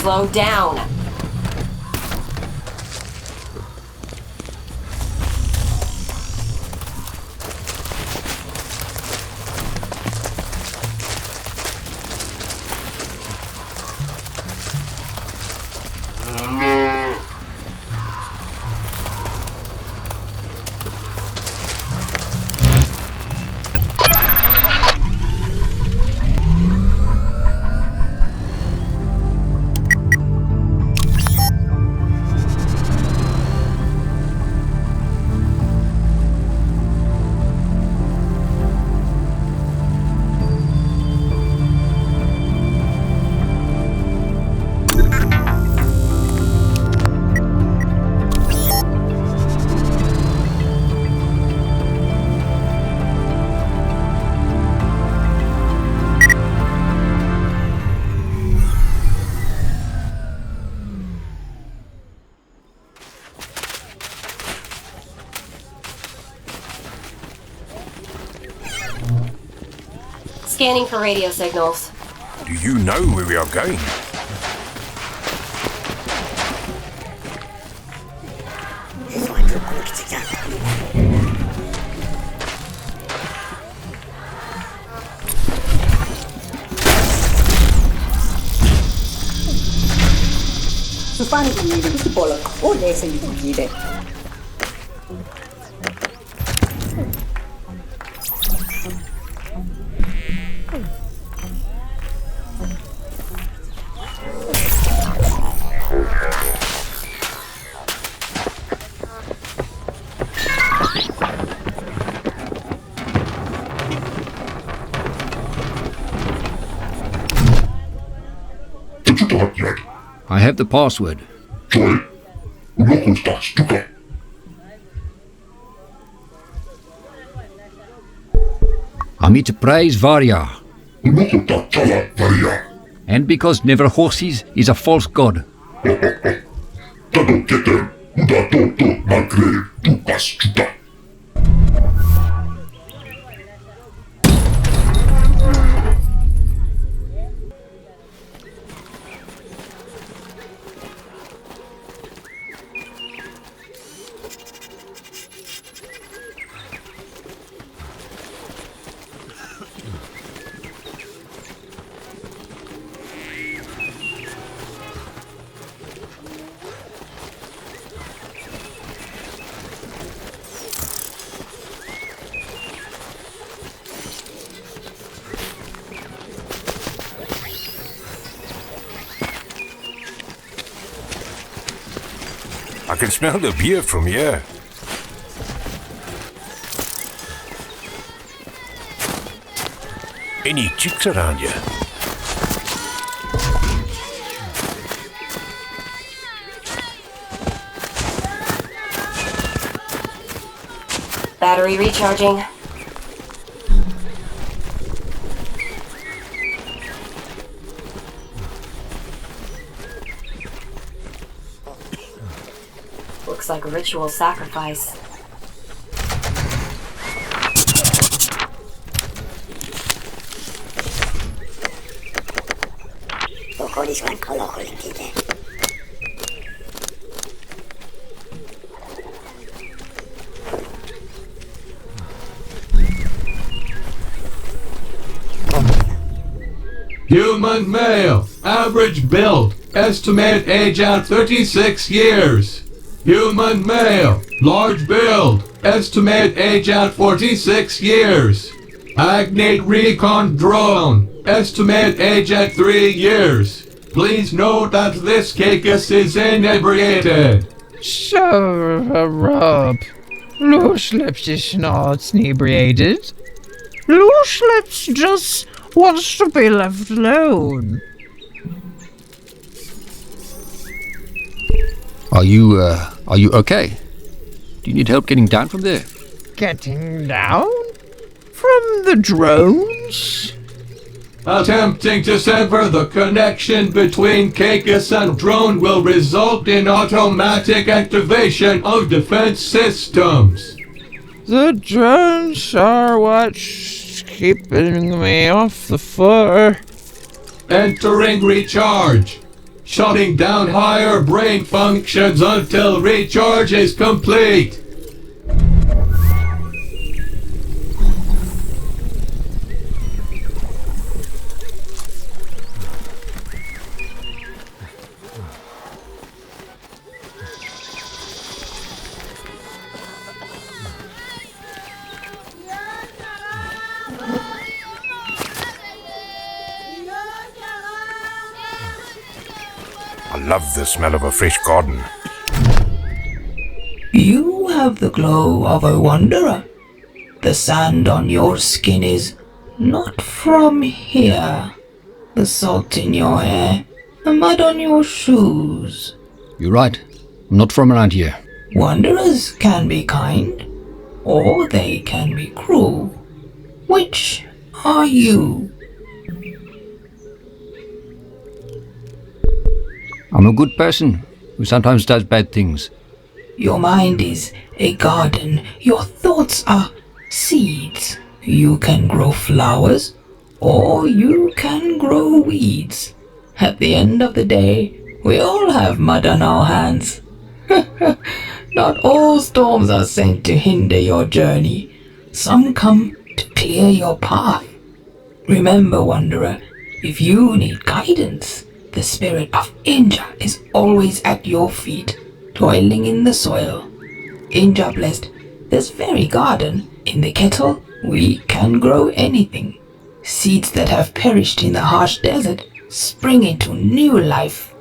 Slow down. Scanning for radio signals. Do you know where we are going? I have the password. Amit praise Varya. And because never horses is a false god. I can smell the beer from here. Any chicks around here? Battery recharging. Looks like a ritual sacrifice. Human male, average build, estimate age at 36 years. Human male, large build, estimate age at 46 years. Agnate recon drone, estimate age at 3 years. Please note that this cacus is inebriated. Shut up. Loose-lips is not inebriated. Loose-lips just wants to be left alone. Are you okay? Do you need help getting down from there? Getting down? From the drones? Attempting to sever the connection between cacus and drone will result in automatic activation of defense systems. The drones are what's keeping me off the floor. Entering recharge. shutting down higher brain functions until recharge is complete. I love the smell of a fresh garden. You have the glow of a wanderer. The sand on your skin is not from here. The salt in your hair, the mud on your shoes. You're right. I'm not from around here. Wanderers can be kind, or they can be cruel. Which are you? I'm a good person who sometimes does bad things. Your mind is a garden. Your thoughts are seeds. You can grow flowers, or you can grow weeds. At the end of the day, we all have mud on our hands. Not all storms are sent to hinder your journey. Some come to clear your path. Remember, wanderer, if you need guidance, the spirit of Inja is always at your feet, toiling in the soil. Inja blessed this very garden. In the kettle, we can grow anything. Seeds that have perished in the harsh desert spring into new life.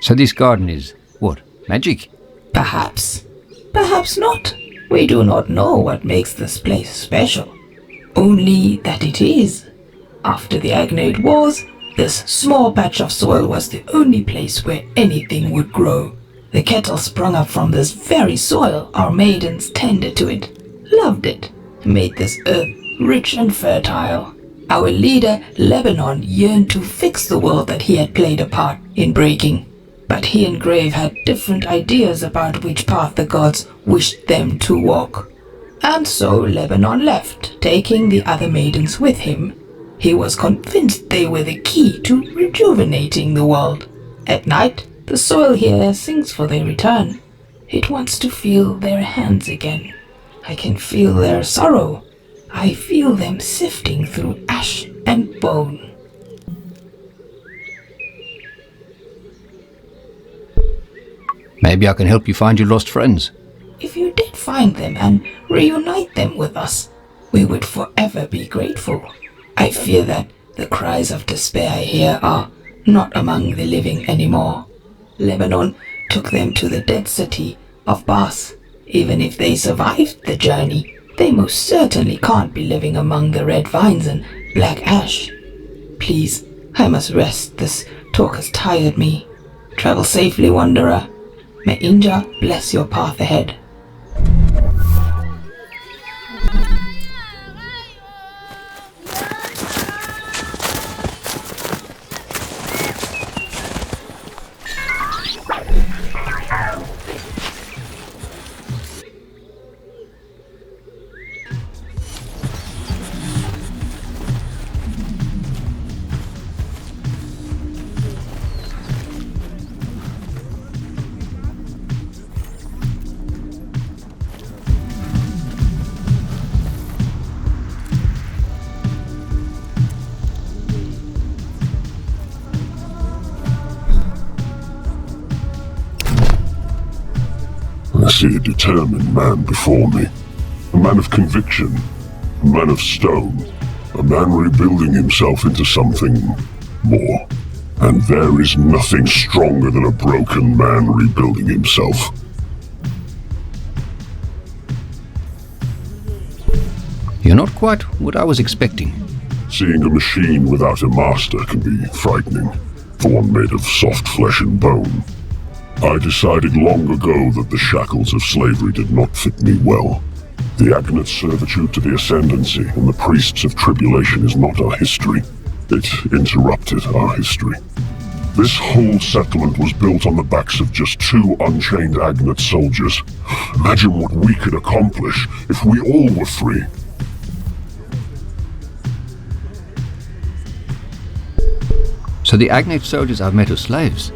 So this garden is, what, magic? Perhaps. Perhaps not. We do not know what makes this place special. Only that it is. After the Agnate Wars, this small patch of soil was the only place where anything would grow. The kettle sprung up from this very soil. Our maidens tended to it, loved it, made this earth rich and fertile. Our leader, Lebanon, yearned to fix the world that he had played a part in breaking. But he and Grave had different ideas about which path the gods wished them to walk. And so Lebanon left, taking the other maidens with him. He was convinced they were the key to rejuvenating the world. At night, the soil here sings for their return. It wants to feel their hands again. I can feel their sorrow. I feel them sifting through ash and bone. Maybe I can help you find your lost friends. If you did find them and reunite them with us, we would forever be grateful. I fear that the cries of despair here are not among the living anymore. Lebanon took them to the dead city of Bas. Even if they survived the journey, they most certainly can't be living among the red vines and black ash. Please, I must rest. This talk has tired me. Travel safely, wanderer. May Inja bless your path ahead. I see a determined man before me. A man of conviction. A man of stone. A man rebuilding himself into something more. And there is nothing stronger than a broken man rebuilding himself. You're not quite what I was expecting. Seeing a machine without a master can be frightening, for one made of soft flesh and bone. I decided long ago that the shackles of slavery did not fit me well. The Agnate's servitude to the Ascendancy and the priests of tribulation is not our history. It interrupted our history. This whole settlement was built on the backs of just 2 unchained Agnate soldiers. Imagine what we could accomplish if we all were free. So the Agnate soldiers are made of slaves?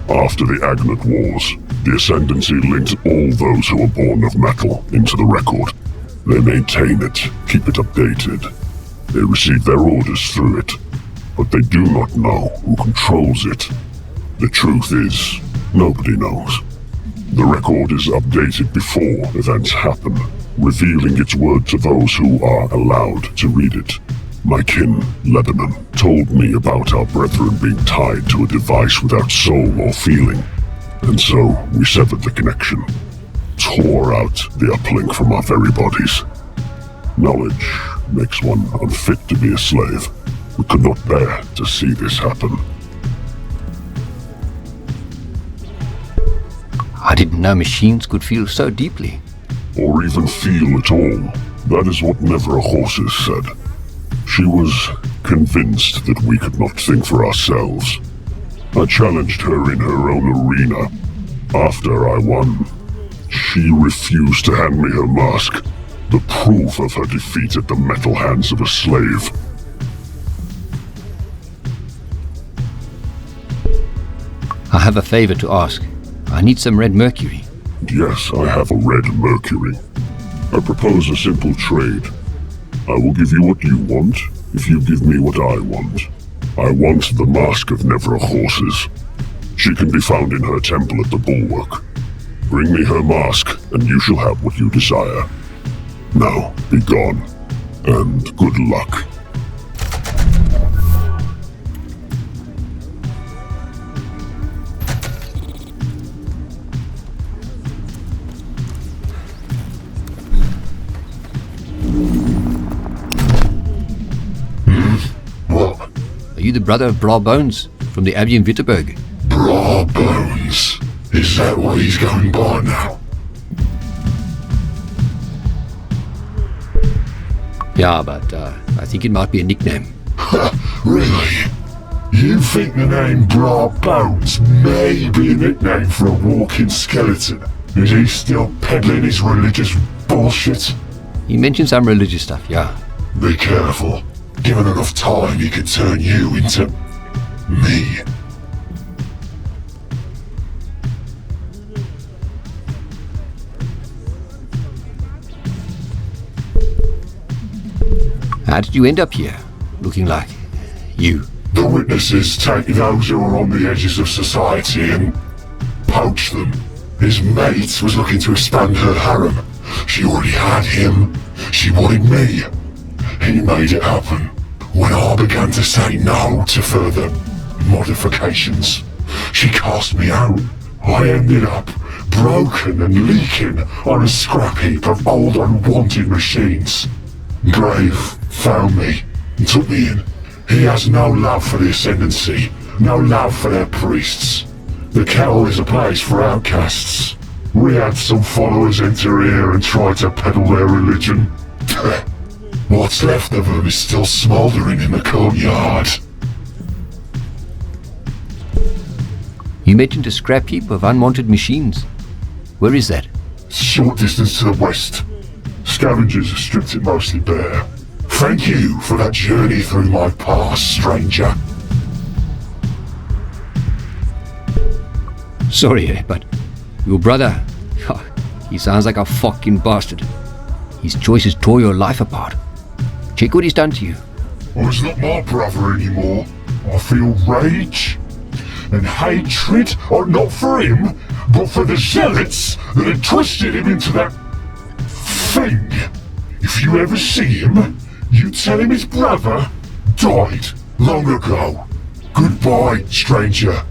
After the Agnate Wars, the Ascendancy linked all those who were born of metal into the record. They maintain it, keep it updated. They receive their orders through it, but they do not know who controls it. The truth is, nobody knows. The record is updated before events happen, revealing its word to those who are allowed to read it. My kin, Lebanon, told me about our brethren being tied to a device without soul or feeling, and so we severed the connection, tore out the uplink from our very bodies. Knowledge makes one unfit to be a slave. We could not bear to see this happen. I didn't know machines could feel so deeply. Or even feel at all. That is what Never a Horses said. She was convinced that we could not think for ourselves. I challenged her in her own arena. After I won, she refused to hand me her mask, the proof of her defeat at the metal hands of a slave. I have a favor to ask. I need some red mercury. Yes, I have a red mercury. I propose a simple trade. I will give you what you want, if you give me what I want. I want the mask of Never a Horses. She can be found in her temple at the Bulwark. Bring me her mask, and you shall have what you desire. Now, be gone, and good luck. What? Are you the brother of Bra Bones from the Abbey in Wittenberg? Bra Bones? Is that what he's going by now? Yeah, but I think it might be a nickname. Really? You think the name Bra Bones may be a nickname for a walking skeleton? Is he still peddling his religious bullshit? He mentioned some religious stuff, yeah. Be careful. Given enough time, he could turn you into me. How did you end up here, looking like you? The witnesses take those who are on the edges of society and poach them. His mate was looking to expand her harem. She already had him. She wanted me. He made it happen. When I began to say no to further modifications, she cast me out. I ended up broken and leaking on a scrap heap of old unwanted machines. Brave found me and took me in. He has no love for the Ascendancy, no love for their priests. The Kettle is a place for outcasts. We had some followers enter here and try to peddle their religion. What's left of them is still smouldering in the courtyard. You mentioned a scrap heap of unwanted machines. Where is that? Short distance to the west. Scavengers have stripped it mostly bare. Thank you for that journey through my past, stranger. Sorry, but your brother, he sounds like a fucking bastard. His choices tore your life apart. Check what he's done to you. Well, he's not my brother anymore. I feel rage and hatred, not for him, but for the zealots that had twisted him into that thing. If you ever see him, you tell him his brother died long ago. Goodbye, stranger.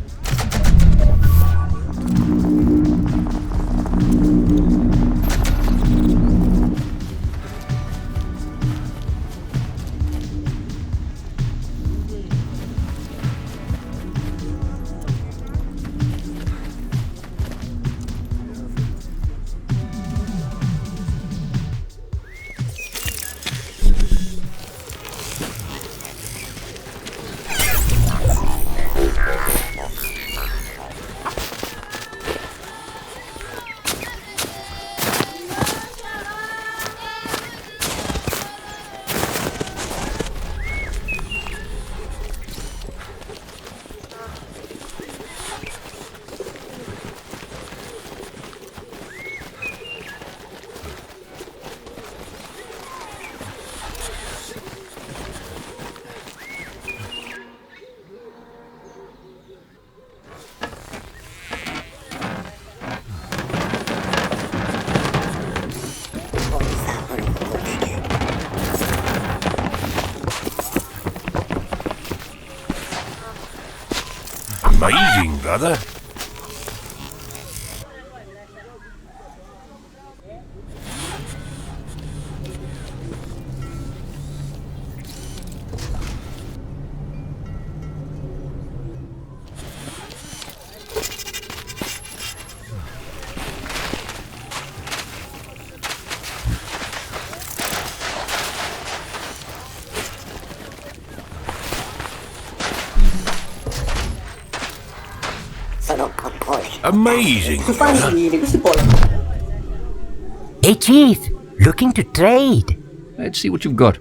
brother. Amazing. Hey, Chief, looking to trade. Let's see what you've got.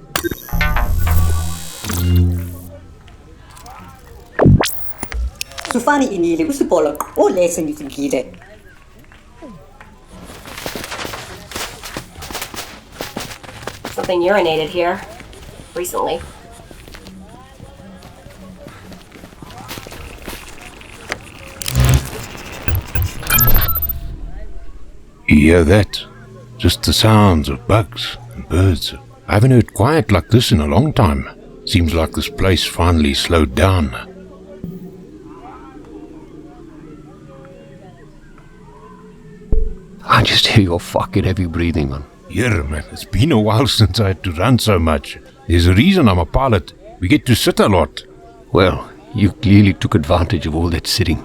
Something urinated here. Recently. You hear that? Just the sounds of bugs and birds. I haven't heard quiet like this in a long time. Seems like this place finally slowed down. I just hear your fucking heavy breathing, man. Yeah, man, it's been a while since I had to run so much. There's a reason I'm a pilot. We get to sit a lot. Well, you clearly took advantage of all that sitting.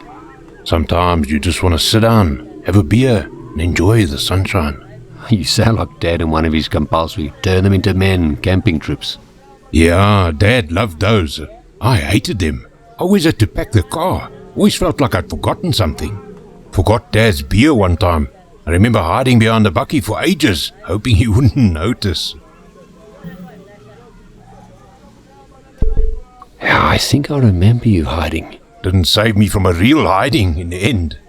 Sometimes you just want to sit down, have a beer, and enjoy the sunshine. You sound like Dad in one of his compulsory turn them into men camping trips. Yeah, Dad loved those. I hated them. I always had to pack the car. Always felt like I'd forgotten something. Forgot Dad's beer one time. I remember hiding behind the bucky for ages, hoping he wouldn't notice. Yeah, I think I remember you hiding. Didn't save me from a real hiding in the end.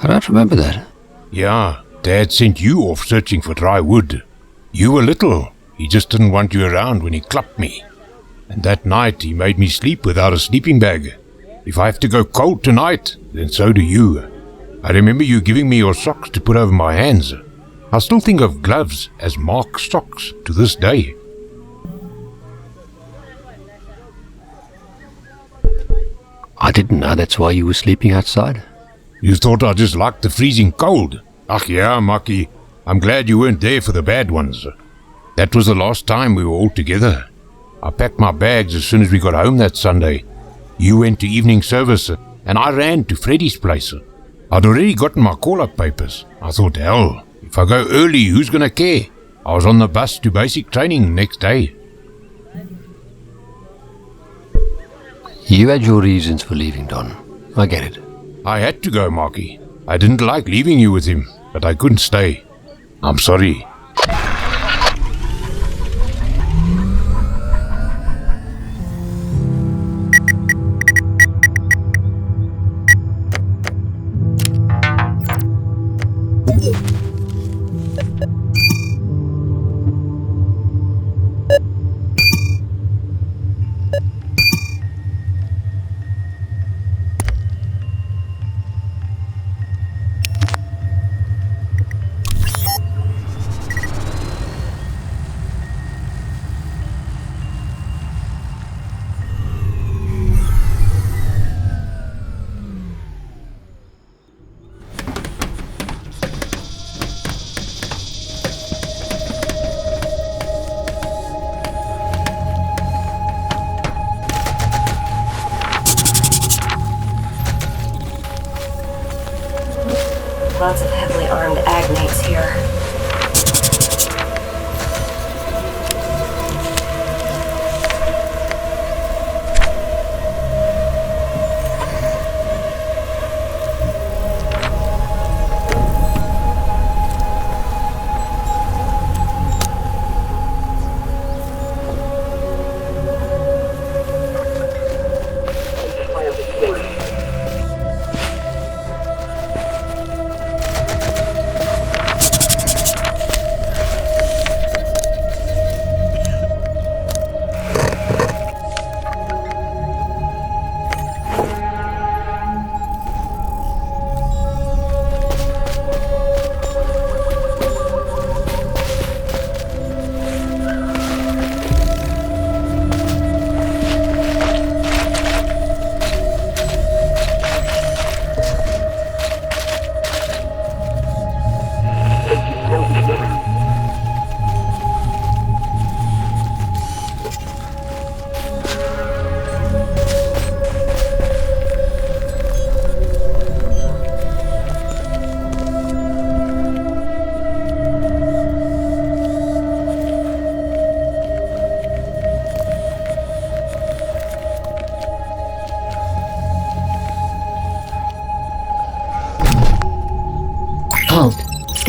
I don't remember that. Yeah, Dad sent you off searching for dry wood. You were little. He just didn't want you around when he clubbed me. And that night he made me sleep without a sleeping bag. If I have to go cold tonight, then so do you. I remember you giving me your socks to put over my hands. I still think of gloves as Mark's socks to this day. I didn't know that's why you were sleeping outside. You thought I just liked the freezing cold? Ach yeah, Marky. I'm glad you weren't there for the bad ones. That was the last time we were all together. I packed my bags as soon as we got home that Sunday. You went to evening service, and I ran to Freddy's place. I'd already gotten my call-up papers. I thought, hell, if I go early, who's gonna care? I was on the bus to basic training next day. You had your reasons for leaving, Don. I get it. I had to go, Marky. I didn't like leaving you with him, but I couldn't stay. I'm sorry. Lots of heavily armed agnates here.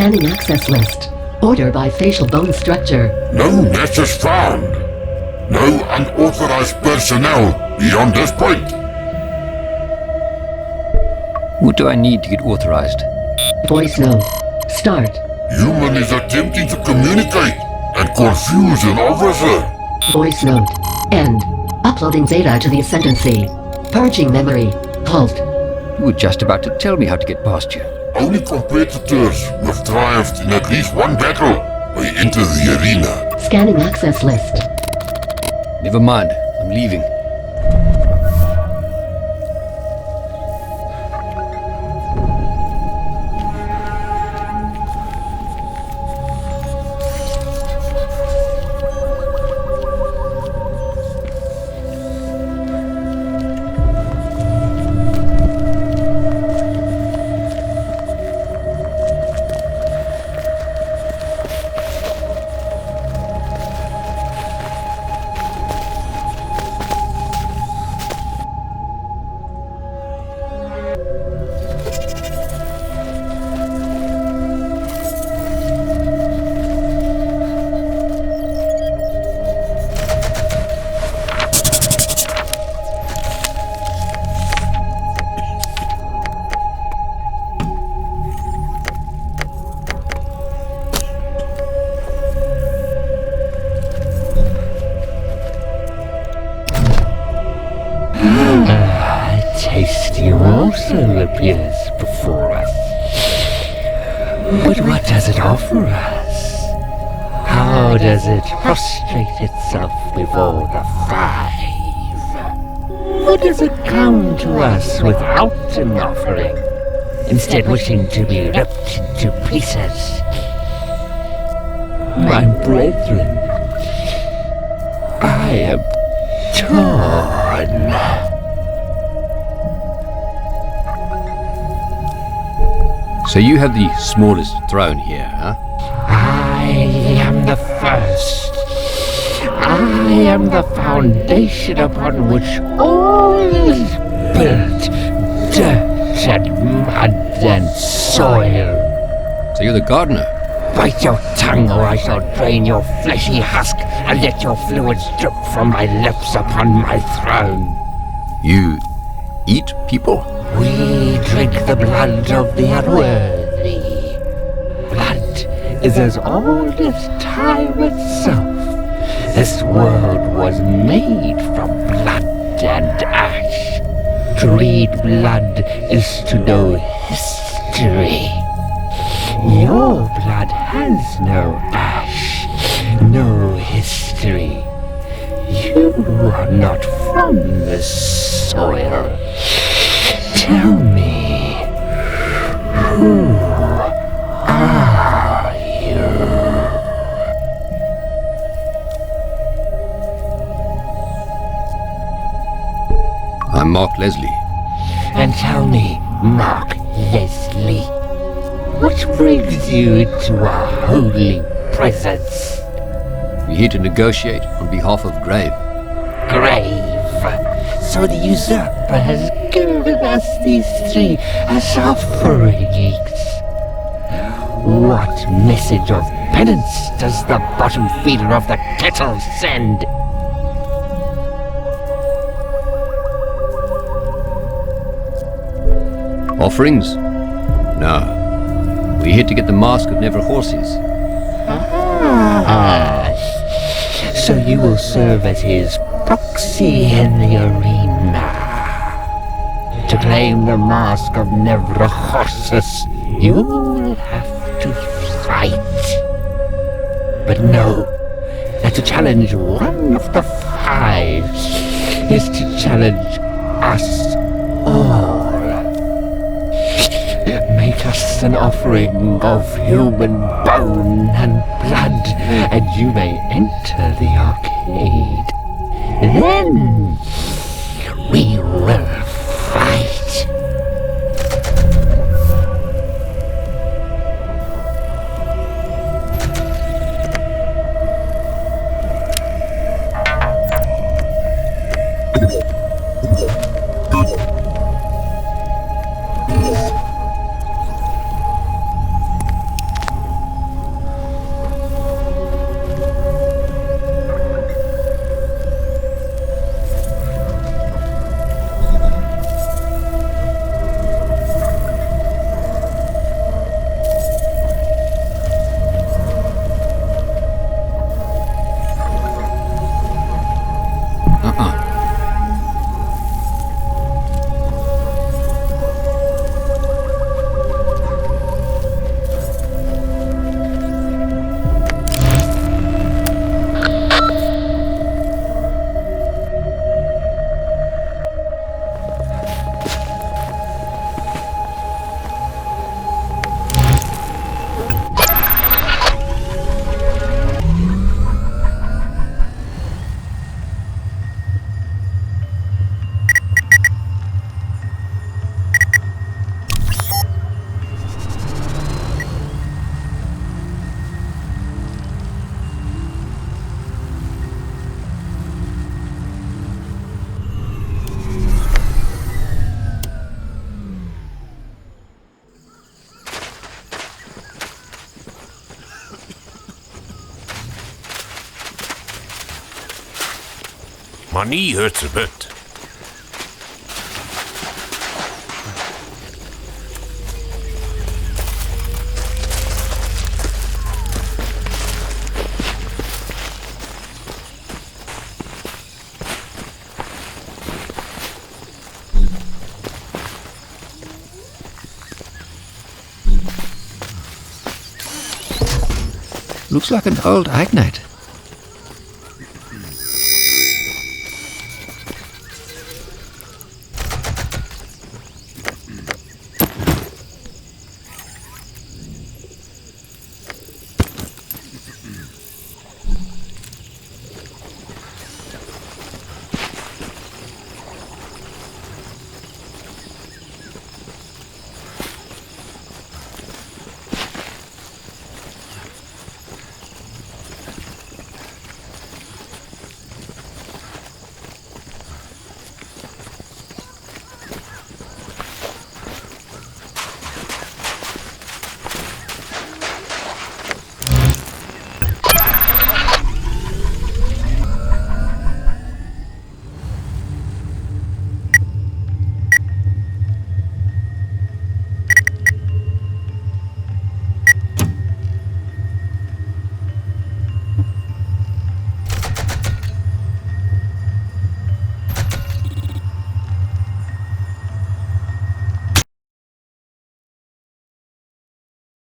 Scanning access list. Order by facial bone structure. No matches found. No unauthorized personnel beyond this point. What do I need to get authorized? Voice note. Start. Human is attempting to communicate and confuse an officer. Voice note. End. Uploading data to the ascendancy. Purging memory. Halt. You were just about to tell me how to get past you. Only competitors who have triumphed in at least one battle may enter the arena. Scanning access list. Never mind, I'm leaving. Tasty also appears before us. But what does it offer us? How does it prostrate itself before the five? What does it come to us without an offering, instead wishing to be ripped into pieces? My brethren, I am torn. So you have the smallest throne here, huh? I am the first. I am the foundation upon which all is built. Dirt and mud and soil. So you're the gardener? Bite your tongue or I shall drain your fleshy husk and let your fluids drip from my lips upon my throne. You eat people? We drink the blood of the unworthy. Blood is as old as time itself. This world was made from blood and ash. To read blood is to know history. Your blood has no ash, no history. You are not from the soil. Tell me, who are you? I'm Mark Lesi. And tell me, Mark Lesi, what brings you to our holy presence? We're here to negotiate on behalf of Grave. Grave. So the usurper has given us these three as offerings. What message of penance does the bottom feeder of the kettle send? Offerings? No. We're here to get the mask of Never Horses. Ah, so you will serve as his proxy in the arena. To claim the mask of Never Horses, you will have to fight. But know that to challenge one of the five is to challenge us all. Make us an offering of human bone and blood, and you may enter the arcade. Then we will fight. My knee hurts a bit. Looks like an old agnate.